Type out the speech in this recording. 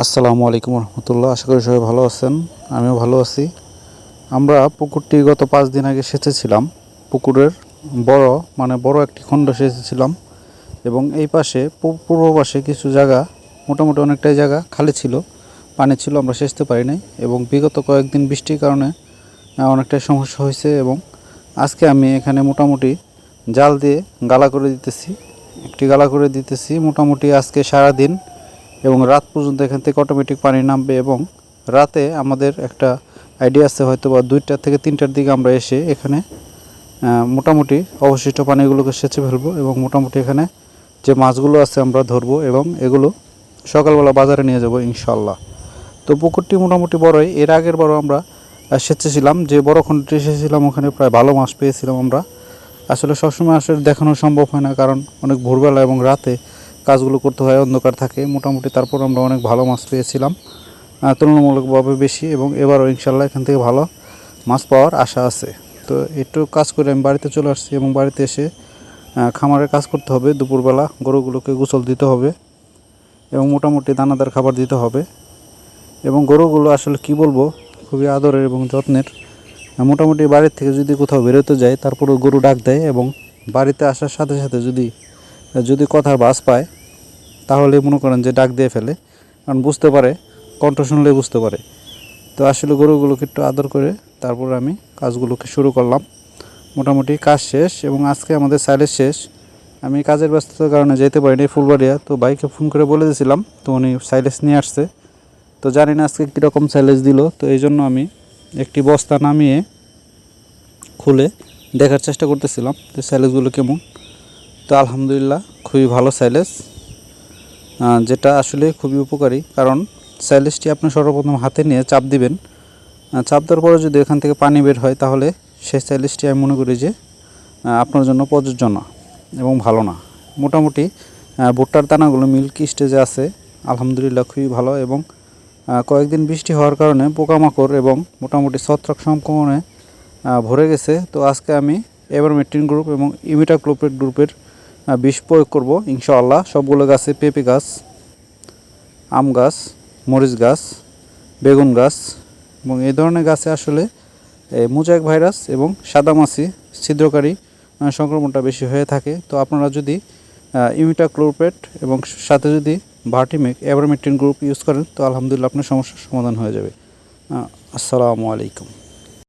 আসসালামু আলাইকুম রহমতুল্লাহ। আশা করি সবাই ভালো আছেন, আমিও ভালো আছি। আমরা পুকুরটি গত 5 দিন আগে সেচেছিলাম। পুকুরের বড় একটি খণ্ড সেচেছিলাম এবং এই পাশে পূর্ব পাশে কিছু জায়গা, মোটামুটি অনেকটাই জায়গা খালি ছিল, পানি ছিল, আমরা সেচতে পারি নাই এবং বিগত কয়েকদিন বৃষ্টির কারণে অনেকটাই সমস্যা হয়েছে। এবং আজকে আমি এখানে মোটামুটি জাল দিয়ে গালা করে দিতেছি মোটামুটি আজকে সারাদিন এবং রাত পর্যন্ত এখান থেকে অটোমেটিক পানি নামবে। এবং রাতে আমাদের একটা আইডিয়া আছে, হয়তো বা 2টা থেকে 3টার দিকে আমরা এসে এখানে মোটামুটি অবশিষ্ট পানিগুলোকে সেচে ফেলবো এবং মোটামুটি এখানে যে মাছগুলো আছে আমরা ধরবো এবং এগুলো সকালবেলা বাজারে নিয়ে যাব ইনশাল্লাহ। তো পুকুরটি মোটামুটি বড়ই। এর আগের বারও আমরা সেচেছিলাম, যে বড় খণ্ডটি সেচেছিলাম ওখানে প্রায় ভালো মাছ পেয়েছিলাম আমরা। আসলে সবসময় আসলে দেখানো সম্ভব হয় না, কারণ অনেক ভোরবেলা এবং রাতে কাজগুলো করতে হয়, অন্ধকার থাকে মোটামুটি। তারপর আমরা অনেক ভালো মাছ পেয়েছিলাম, তুলনামূলকভাবে বেশি, এবং এবারও ইনশাল্লাহ এখান থেকে ভালো মাছ পাওয়ার আশা আছে। তো একটু কাজ করে আমি বাড়িতে চলে আসছি এবং বাড়িতে এসে খামারের কাজ করতে হবে। দুপুরবেলা গরুগুলোকে গোসল দিতে হবে এবং মোটামুটি দানাদার খাবার দিতে হবে। এবং গরুগুলো আসলে কি বলবো, খুবই আদরের এবং যত্নের। মোটামুটি বাড়ির থেকে যদি কোথাও বেরোতে যায় তারপরেও গরু ডাক দেয় এবং বাড়িতে আসার সাথে সাথে যদি কথার বাস পায় তাহলে মনে করেন যে ডাক দিয়ে ফেলে, কারণ বুঝতে পারে, কণ্ঠ শুনলেই বুঝতে পারে। তো আসলে গরুগুলোকে একটু আদর করে তারপর আমি কাজগুলোকে শুরু করলাম। মোটামুটি কাজ শেষ এবং আজকে আমাদের সাইলেজ শেষ। আমি কাজের ব্যস্ততার কারণে যেতে পারিনি ফুলবাড়িয়া। তো ভাইকে ফোন করে বলে দিয়েছিলাম, তো উনি সাইলেজ নিয়ে আসছে। তো জানি না আজকে কীরকম সাইলেজ দিল, তো এই জন্য আমি একটি বস্তা নামিয়ে খুলে দেখার চেষ্টা করতেছিলাম যে সাইলেজগুলো কেমন। তো আলহামদুলিল্লাহ খুবই ভালো সাইলেজ, যেটা আসলে খুবই উপকারী। কারণ সাইলেজটি আপনি সর্বপ্রথম হাতে নিয়ে চাপ দিবেন, চাপ দেওয়ার পরে যদি এখান থেকে পানি বের হয় তাহলে সেই সাইলেজটি আমি মনে করি যে আপনার জন্য প্রযোজ্য না এবং ভালো না। মোটামুটি ভুট্টার দানাগুলো মিল্কি স্টেজে আছে, আলহামদুলিল্লাহ খুবই ভালো। এবং কয়েকদিন বৃষ্টি হওয়ার কারণে পোকামাকড় এবং মোটামুটি ছত্রাক সংক্রমণে ভরে গেছে। তো আজকে আমি এভারমেকটিন গ্রুপ এবং ইমিডাক্লোপ্রিড গ্রুপের বিষ প্রয়োগ করব ইনশাআল্লাহ সবগুলো গাছে, পেঁপে গাছ, আম গাছ, মরিচ গাছ, বেগুন গাছ এবং এই ধরনের গাছে আসলে মোজাইক ভাইরাস এবং সাদামাছি ছিদ্রকারী সংক্রমণটা বেশি হয়ে থাকে। তো আপনারা যদি ইমিডাক্লোপ্রিড এবং সাথে যদি ভার্টিমেক এভারমেকটিন গ্রুপ ইউজ করেন তো আলহামদুলিল্লাহ আপনার সমস্যার সমাধান হয়ে যাবে। আসসালামু আলাইকুম।